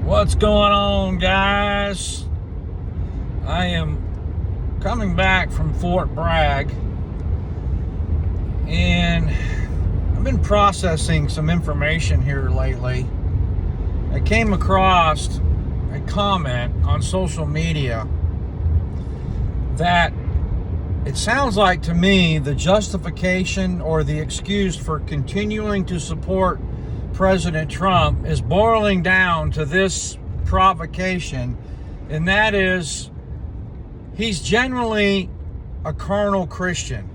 What's going on, guys? I am coming back from Fort Bragg, and I've been processing some information here lately. I came across a comment on social media that it sounds like to me the justification or the excuse for continuing to support President Trump is boiling down to this provocation, and that is he's generally a carnal Christian.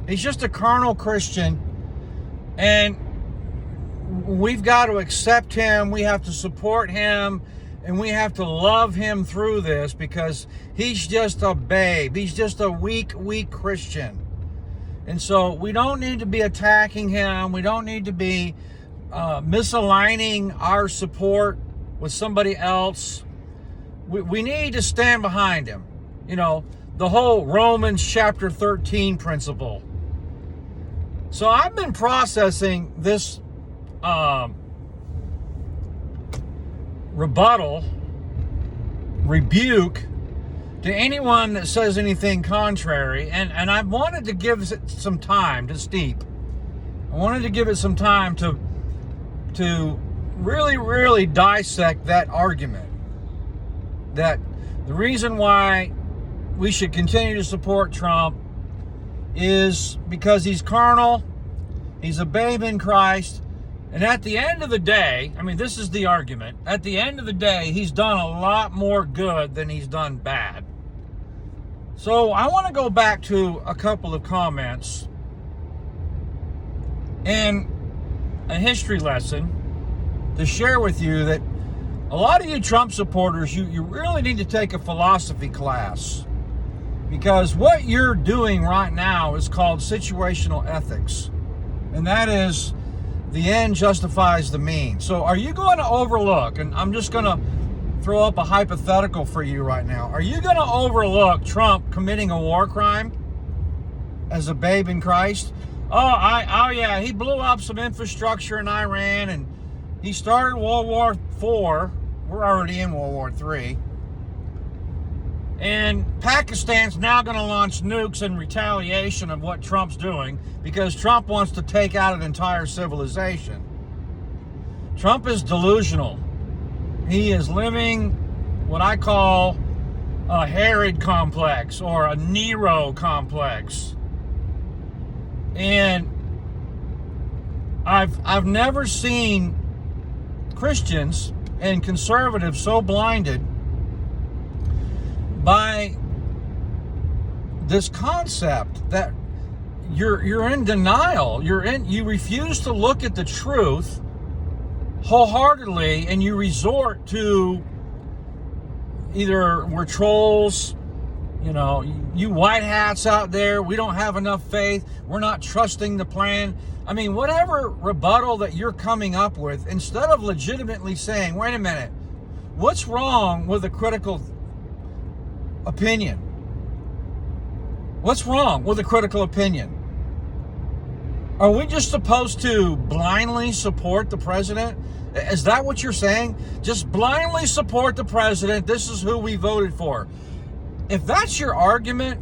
He's just a carnal Christian, and we've got to accept him, we have to support him, and we have to love him through this because he's just a babe. He's just a weak Christian. And so we don't need to be attacking him. We don't need to be misaligning our support with somebody else. We need to stand behind him. You know, the whole Romans chapter 13 principle. So I've been processing this rebuke to anyone that says anything contrary, and I wanted to give it some time to steep. I wanted to give it some time to really dissect that argument, that the reason why we should continue to support Trump is because he's carnal, he's a babe in Christ, and at the end of the day, I mean, this is the argument, at the end of the day, he's done a lot more good than he's done bad. So I want to go back to a couple of comments and a history lesson to share with you that a lot of you Trump supporters, you really need to take a philosophy class, because what you're doing right now is called situational ethics, and that is the end justifies the means. So are you going to overlook, and I'm just going to throw up a hypothetical for you right now, are you going to overlook Trump committing a war crime as a babe in Christ? Oh yeah, he blew up some infrastructure in Iran, and he started World War IV. We're already in World War III. And Pakistan's now going to launch nukes in retaliation of what Trump's doing, because Trump wants to take out an entire civilization. Trump is delusional. He is living what I call a Herod complex or a Nero complex. And I've never seen Christians and conservatives so blinded by this concept that you're in denial. You refuse to look at the truth wholeheartedly, and you resort to either we're trolls, you know, you white hats out there, we don't have enough faith, we're not trusting the plan. I mean, whatever rebuttal that you're coming up with, instead of legitimately saying, wait a minute, what's wrong with a critical opinion? What's wrong with a critical opinion? Are we just supposed to blindly support the president? Is that what you're saying? Just blindly support the president. This is who we voted for. If that's your argument,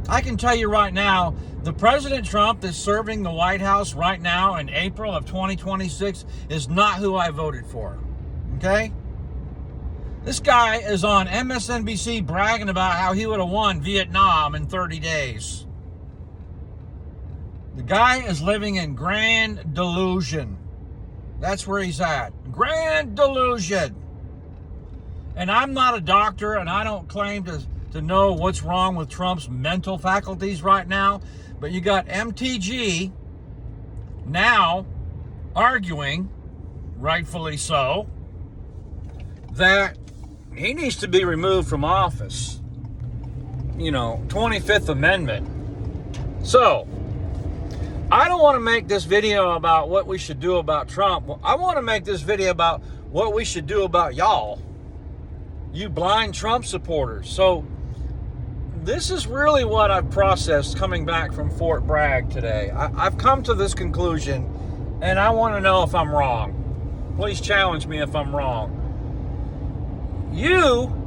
I can tell you right now, the President Trump that's serving the White House right now in April of 2026 is not who I voted for. Okay? This guy is on MSNBC bragging about how he would have won Vietnam in 30 days. The guy is living in grand delusion. That's where he's at. Grand delusion. And I'm not a doctor, and I don't claim to know what's wrong with Trump's mental faculties right now. But you got MTG now arguing, rightfully so, that he needs to be removed from office. You know, 25th Amendment. So, I don't want to make this video about what we should do about Trump. I want to make this video about what we should do about y'all, you blind Trump supporters. So this is really what I've processed coming back from Fort Bragg today. I've come to this conclusion, and I want to know if I'm wrong. Please challenge me if I'm wrong. you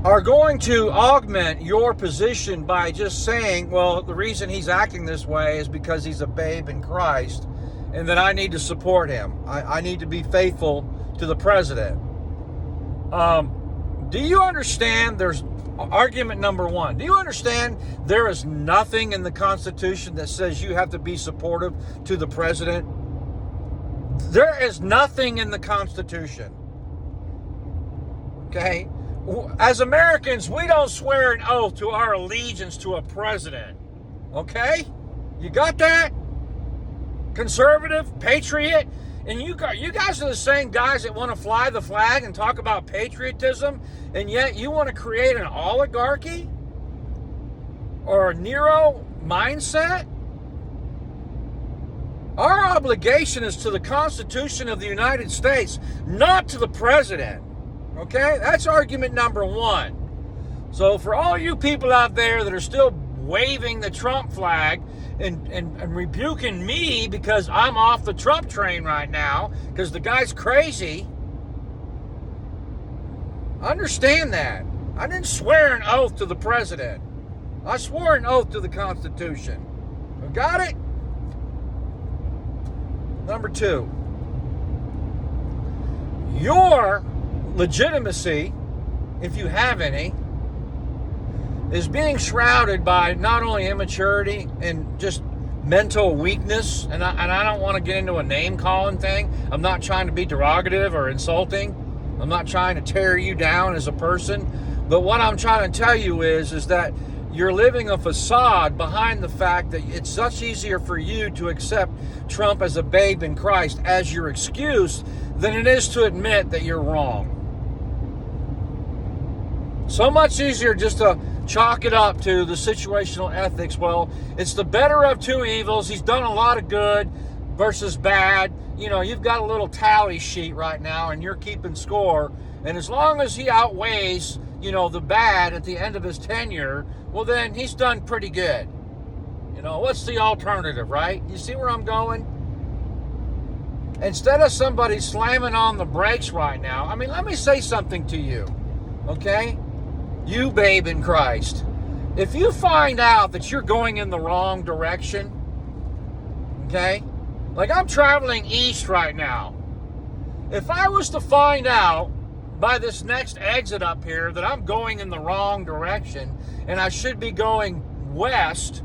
are going to augment your position by just saying, well, the reason he's acting this way is because he's a babe in Christ, and that I need to support him. I need to be faithful to the president. Do you understand? There's argument number one. Do you understand there is nothing in the Constitution that says you have to be supportive to the president? There is nothing in the Constitution. Okay? As Americans, we don't swear an oath to our allegiance to a president. Okay? You got that? Conservative, patriot, and you guys are the same guys that want to fly the flag and talk about patriotism, and yet you want to create an oligarchy or a Nero mindset? Our obligation is to the Constitution of the United States, not to the president. Okay? That's argument number one. So for all you people out there that are still waving the Trump flag and rebuking me because I'm off the Trump train right now because the guy's crazy, understand that. I didn't swear an oath to the president. I swore an oath to the Constitution. Got it? Number two, your legitimacy, if you have any, is being shrouded by not only immaturity and just mental weakness, and I don't want to get into a name-calling thing. I'm not trying to be derogative or insulting. I'm not trying to tear you down as a person. But what I'm trying to tell you is that you're living a facade behind the fact that it's much easier for you to accept Trump as a babe in Christ as your excuse than it is to admit that you're wrong. So much easier just to chalk it up to the situational ethics. Well, it's the better of two evils. He's done a lot of good versus bad. You know, you've got a little tally sheet right now and you're keeping score. And as long as he outweighs, you know, the bad at the end of his tenure, well, then he's done pretty good. You know, what's the alternative, right? You see where I'm going? Instead of somebody slamming on the brakes right now, I mean, let me say something to you, okay? You babe in Christ. If you find out that you're going in the wrong direction, okay? Like I'm traveling east right now. If I was to find out by this next exit up here that I'm going in the wrong direction and I should be going west,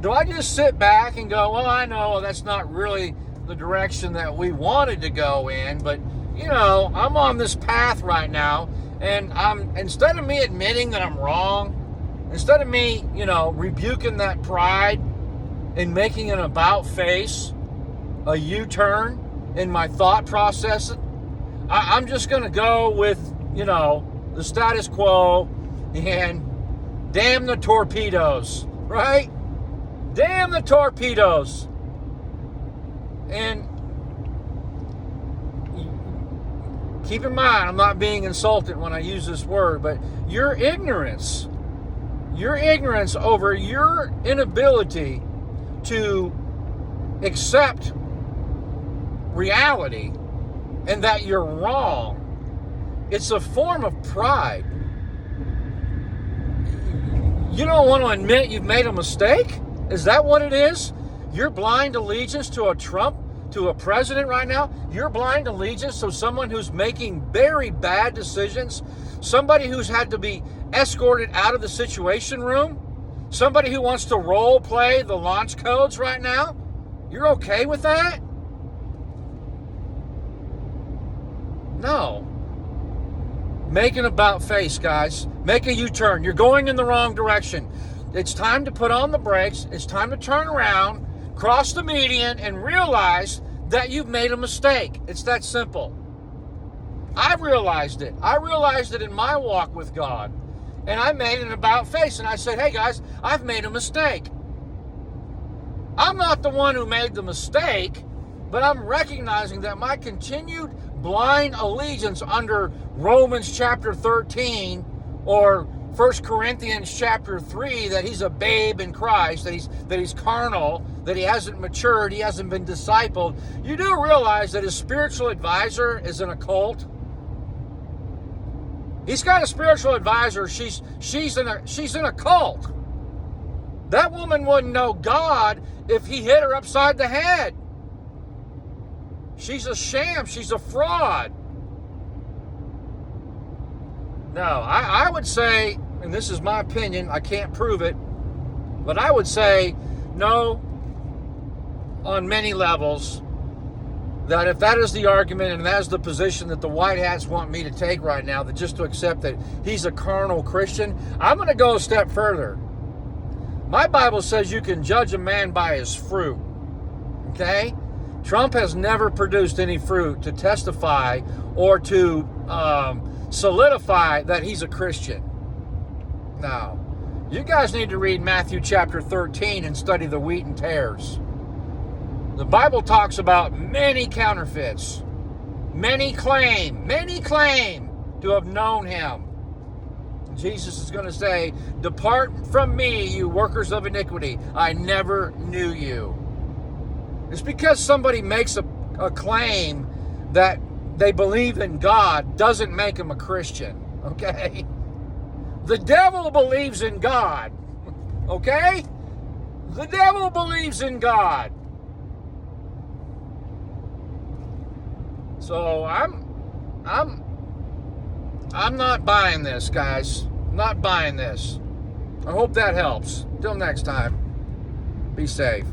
do I just sit back and go, well, I know that's not really the direction that we wanted to go in, but, you know, I'm on this path right now, and instead of me admitting that I'm wrong, instead of me, you know, rebuking that pride and making an about face, a U-turn in my thought process, I'm just going to go with, you know, the status quo and damn the torpedoes, right? Damn the torpedoes. And keep in mind, I'm not being insulted when I use this word, but your ignorance over your inability to accept reality and that you're wrong, it's a form of pride. You don't want to admit you've made a mistake? Is that what it is? Your blind allegiance to a Trump, to a president right now? Your blind allegiance to someone who's making very bad decisions? Somebody who's had to be escorted out of the Situation Room? Somebody who wants to role play the launch codes right now? You're okay with that? No. Make an about face, guys. Make a U-turn. You're going in the wrong direction. It's time to put on the brakes. It's time to turn around, cross the median, and realize that you've made a mistake. It's that simple. I've realized it. I realized it in my walk with God. And I made an about face, and I said, hey guys, I've made a mistake. I'm not the one who made the mistake, but I'm recognizing that my continued blind allegiance under Romans chapter 13 or 1 Corinthians chapter 3, that he's a babe in Christ, that he's carnal, that he hasn't matured, he hasn't been discipled. You do realize that his spiritual advisor is in a cult? He's got a spiritual advisor. She's in a cult. That woman wouldn't know God if he hit her upside the head. She's a sham. She's a fraud. No, I would say, and this is my opinion, I can't prove it, but I would say no on many levels, that if that is the argument and that is the position that the white hats want me to take right now, that just to accept that he's a carnal Christian, I'm going to go a step further. My Bible says you can judge a man by his fruit. Okay? Trump has never produced any fruit to testify or to solidify that he's a Christian. Now, you guys need to read Matthew chapter 13 and study the wheat and tares. The Bible talks about many counterfeits. Many claim to have known him. Jesus is going to say, "Depart from me, you workers of iniquity. I never knew you." It's because somebody makes a claim that they believe in God doesn't make them a Christian, okay? The devil believes in God, okay? The devil believes in God. So I'm not buying this, guys. I'm not buying this. I hope that helps. Till next time, be safe.